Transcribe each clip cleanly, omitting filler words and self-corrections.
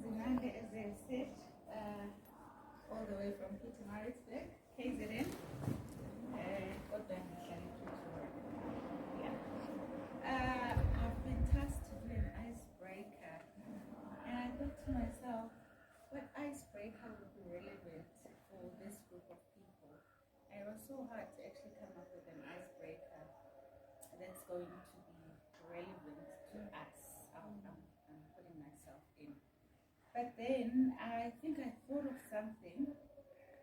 Zinande, as I said, all the way from Pietermaritzburg, KZN. Kodwa ngihlala ePretoria. Yeah. I've been tasked to do an icebreaker, and I thought to myself, what icebreaker would be relevant for this group of people? And it was so hard to actually come up with an icebreaker that's going to be relevant to us. I'm putting myself in. But then I think I thought of something,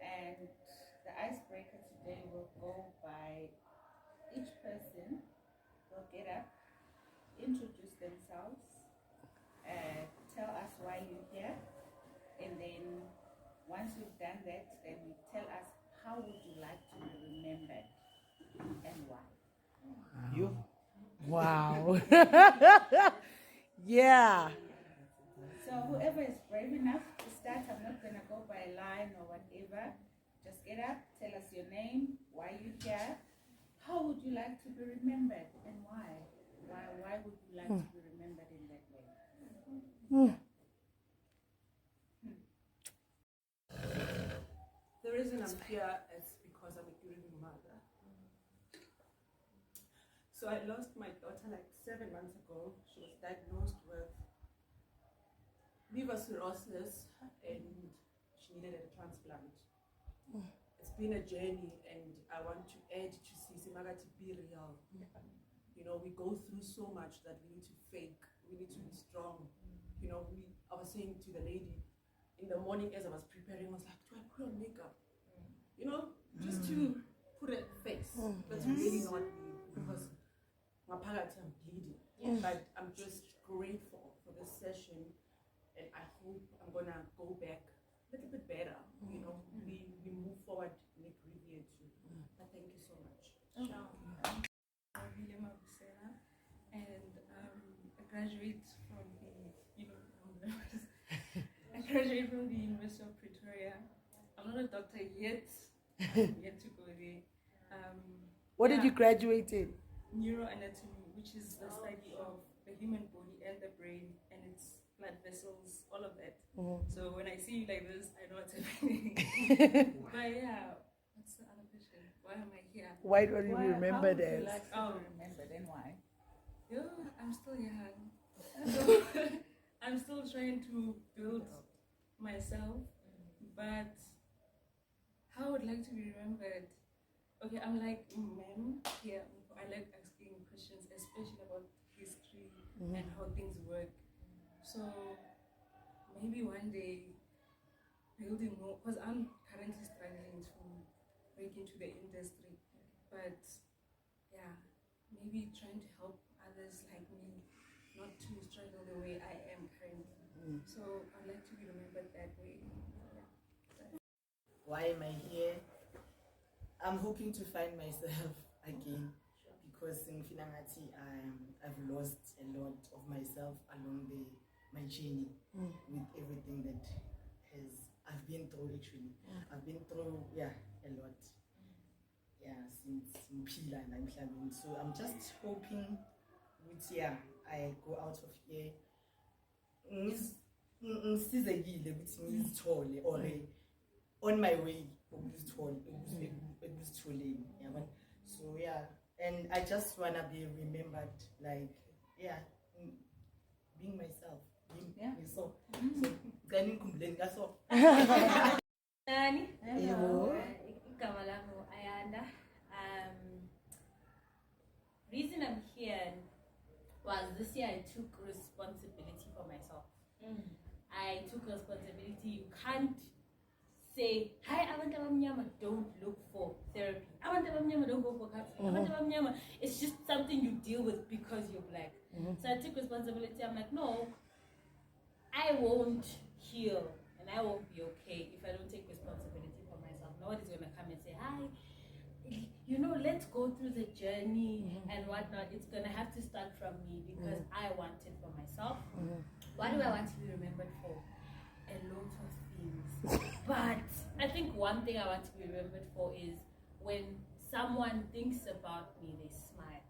and the icebreaker today will go by each person will get up, introduce themselves, tell us why you're here, and then once we've done that, then you tell us how would you like to be remembered and why. You? Wow. Yeah. So whoever is brave enough to start, I'm not going to go by a line or whatever. Just get up, tell us your name, why you're here, how would you like to be remembered, and why? Why would you like to be remembered in that way? The reason I'm here is because I'm a grieving mother. So I lost my daughter like 7 months ago. She was diagnosed with liver cirrhosis and she needed a transplant. It's been a journey, and I want to add to Sisimaka to be real. You know, we go through so much that we need to fake, we need to be strong. You know, I was saying to the lady in the morning as I was preparing, I was like, do I put on makeup? You know, just to put a face. That's really not me, because my parents are bleeding. But I'm just grateful for this session, and I hope I'm gonna go back a little bit better. You know, we move forward in a Grieving too. But thank you so much. William Abusela, and I graduate from the, I graduate from the University of Pretoria. I'm not a doctor yet. I'm yet to go there. What did you graduate in? Neuroanatomy, which is the study of the human body and the brain and its blood vessels, all of that. So when I see you like this, I know what's happening. But yeah, what's the other question? Why am I here? Why don't you remember How would you that? like to be remembered and why? Yeah, I'm still young. So I'm still trying to build myself, but how I would like to be remembered. Okay, I'm like mem here. I like asking questions, especially about history and how things work. So maybe one day building more, because I'm currently struggling to break into the industry. But yeah, maybe trying to help others like me not to struggle the way I am currently. So I'd like to be remembered that way. Why am I here? I'm hoping to find myself again, because in Finangati I've lost a lot of myself along my journey with everything that I've been through. Actually, I've been through a lot. Since Mpila and I'm so I'm just hoping with I go out of here ngisizekile ukuthi ngizithole or on my way ekuzitholeni yabona. So and I just wanna be remembered like being myself, so ngani ngikhumbuleni ngaso. Hello. Igama lami Ayanda. Reason I'm here was this year I took responsibility for myself. I took responsibility. You can't say, hi, abantu abamnyama, don't look for therapy. Abantu abamnyama, don't go for counseling. Abantu abamnyama, it's just something you deal with because you're black. So I took responsibility. I'm like, no, I won't heal and I won't be okay if I don't take responsibility for myself. Nobody's gonna come and say, hi, you know, let's go through the journey and whatnot. It's gonna have to start from me because I want it for myself. What do I want to be remembered for? A lot of things. But I think one thing I want to be remembered for is when someone thinks about me, they smile.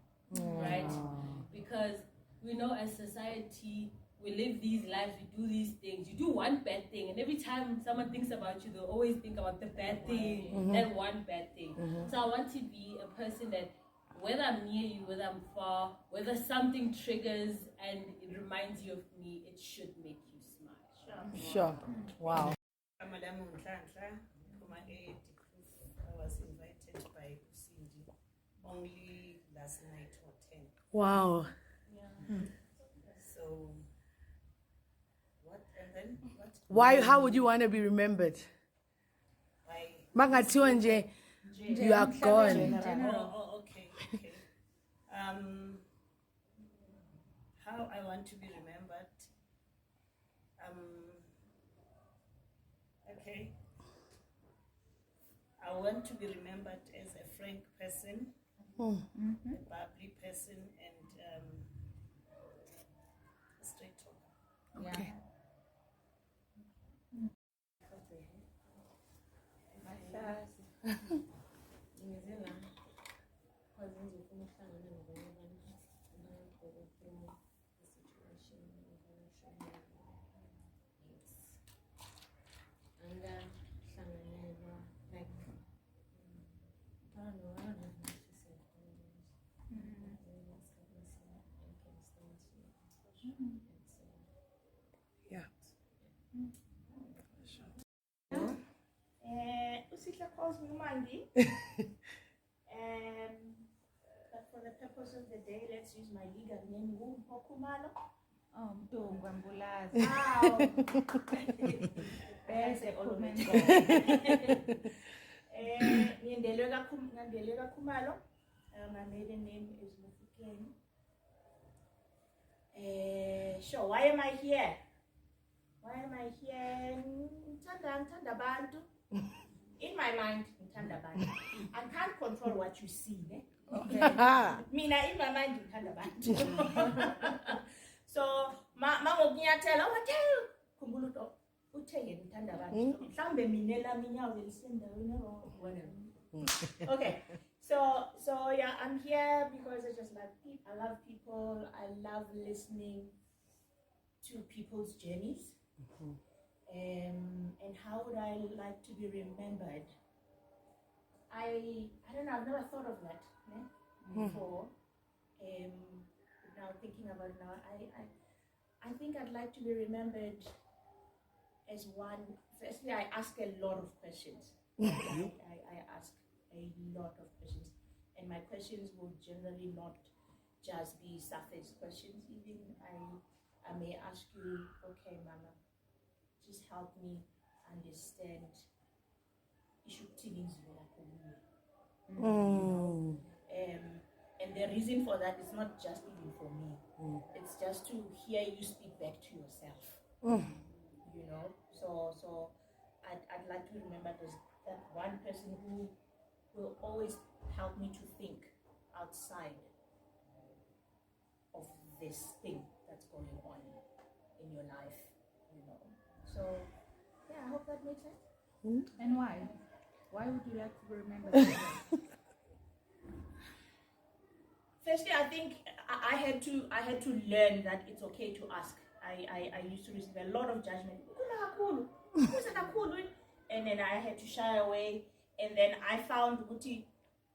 Right? Because we know as society we live these lives, we do these things. You do one bad thing, and every time someone thinks about you, they'll always think about the bad thing, that one bad thing. So I want to be a person that, whether I'm near you, whether I'm far, whether something triggers and it reminds you of me, it should make you smile. Sure. Wow. Madam Nhlanhla, from I was invited by Cindy only last night or 10. Wow. So, what, and then what? Why? How would you want to be remembered? Why? Mangathiwa nje, you are gone. Oh, okay. How I want to be remembered. Okay. I want to be remembered as a frank person, a bubbly person, and a straight talker. Okay. Yeah. Usitla calls me Mandy. But for the purpose of the day, let's use my legal name, Kumalo. Oh, Mtungu Ambulazi. Bese Ngiyendelwe Kumalo. My maiden name is Mufukeni. Sure, why am I here? Ngithanda abantu. In my mind, ngithanda abantu. I can't control what you see, ne? Mina in my mind ngithanda abantu. So mangokunyathela wathela khumbula ukuthi uthenge ngithanda abantu. Mhlambe mina elami inyawo lisendaweni whatever. Okay. So yeah, I'm here because I just love people. I love people. I love listening to people's journeys. And how would I like to be remembered? I don't know. I've never thought of that before. Now thinking about it now, I think I'd like to be remembered as one. Firstly, I ask a lot of questions. I ask a lot of questions, and my questions will generally not just be surface questions. Even I may ask you, okay, Mama, just help me understand. And the reason for that is not just even for me. It's just to hear you speak back to yourself. You know, so I'd like to remember as that one person who will always help me to think outside of this thing that's going on in your life, you know. So yeah, I hope that makes sense. And why? Why would you like to be remembered that way? Firstly, I think I had to learn that it's okay to ask. I used to receive a lot of judgment. And then I had to shy away. And then I found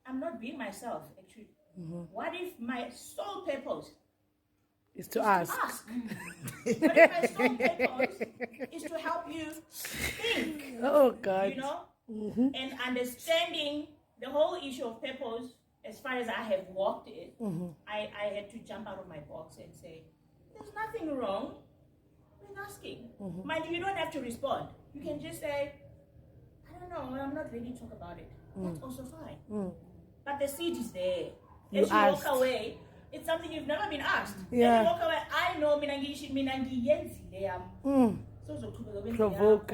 I'm not being myself actually. What if my sole purpose is to ask? What if my sole purpose is to help you think? Oh God. You know? And understanding the whole issue of purpose, as far as I have walked it, I had to jump out of my box and say, there's nothing wrong with asking. Mind you, you don't have to respond. You can just say, I don't know, I'm not ready to talk about it. That's also fine. But the seed is there. As you walk away, it's something you've never been asked. Yeah. As you walk away, I know Provoke.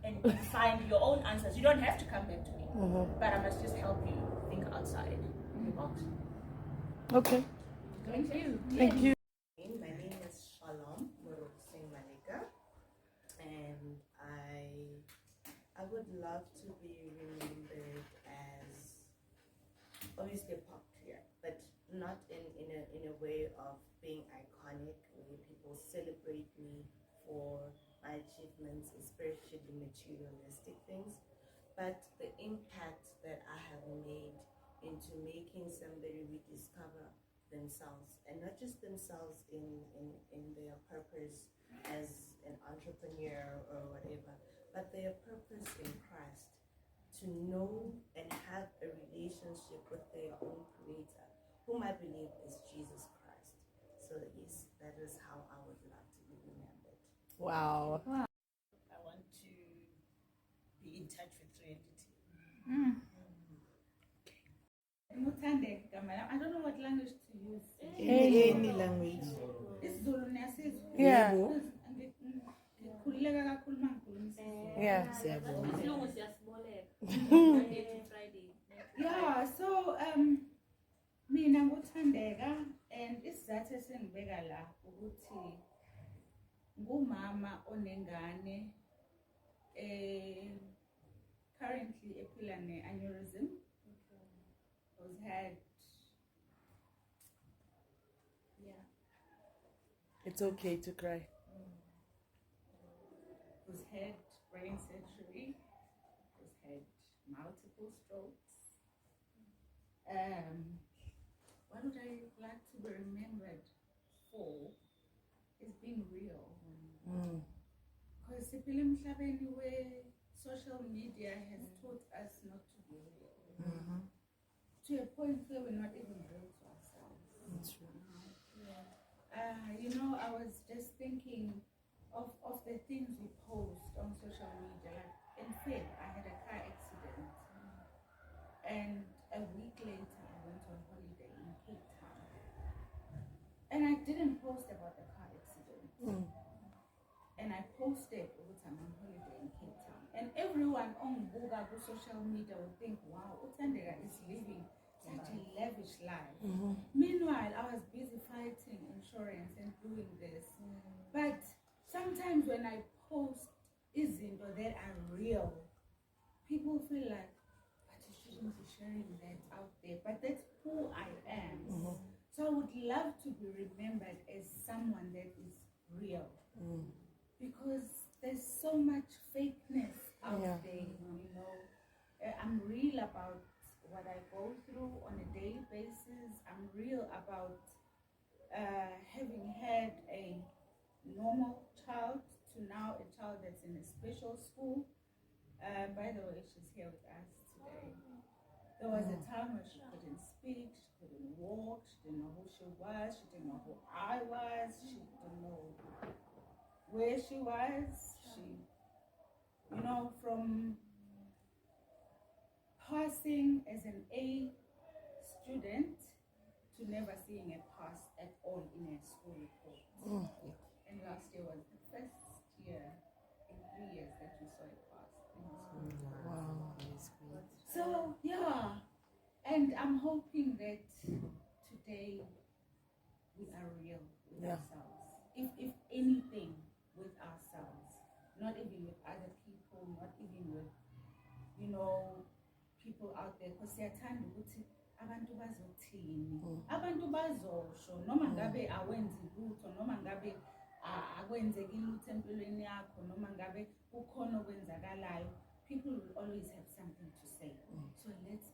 and find your own answers. You don't have to come back to me. But I must just help you think outside the box. Okay. Thank you. Thank you. My name is Shalom Singh Malika, and I would love to be remembered as obviously a pop player, but not in a way of being iconic where people celebrate me for my achievements, especially materialistic things, but the impact that I have made into making somebody rediscover themselves, and not just themselves in their purpose as an entrepreneur or whatever, but their purpose in Christ, to know and have a relationship with their own creator, whom I believe is Jesus Christ. So yes, that is how I would love to be remembered. Wow. I want to be in touch with reality. Nguthandeka igama lami. I don't know what language to use. Any language. IsiZulu niyasizwa? Yeah. Ngikhululeka kakhulu uma ngikhuluma isiZulu. Yeah. Siyabonga. Isilungu siyasiboleka. Monday to Friday. Yeah, so mina nguthandeka, and isizathu esingibeka la ukuthi ngumama onengane currently ephila ne-aneurysm, who's had It's okay to cry. who's had brain surgery, who's had multiple strokes. What would I like to be remembered for is being real. Because where social media has taught us not to be real. To a point where we're not even real to ourselves. You know, I was just thinking of the things we post on social media. Like in Feb, I had a car accident, and a week later, I went on holiday in Cape Town, and I didn't post about the car accident. And I posted all the time on holiday in Cape Town, and everyone on Google social media would think, "Wow, Utandega is living such a lavish life." Meanwhile, I was busy fighting insurance and doing this. But sometimes when I post izinto that are real, people feel like, but you shouldn't be sharing that out there. But that's who I am. So I would love to be remembered as someone that is real. Because there's so much fakeness out there, you know. I'm real about what I go through on a daily basis. I'm real about having had a normal child to now a child that's in a special school. By the way, she's here with us today. There was a time where she couldn't speak, she couldn't walk, she didn't know who she was, she didn't know who I was, she didn't know where she was. She, you know, from passing as an A student to never seeing a pass at all in a school report. And last year was the first year in 3 years that we saw a pass in school. Wow. So yeah, and I'm hoping that today we are real with ourselves. If anything, with ourselves, not even with other people, not even with, you know, people out there. Because siyathanda ukuthi abantu bazothini, abantu bazosho noma ngabe awenzi lutho, noma ngabe akwenzeki lutho empilweni yakho, noma ngabe kukhona okwenzakalayo. People will always have something to say. So let's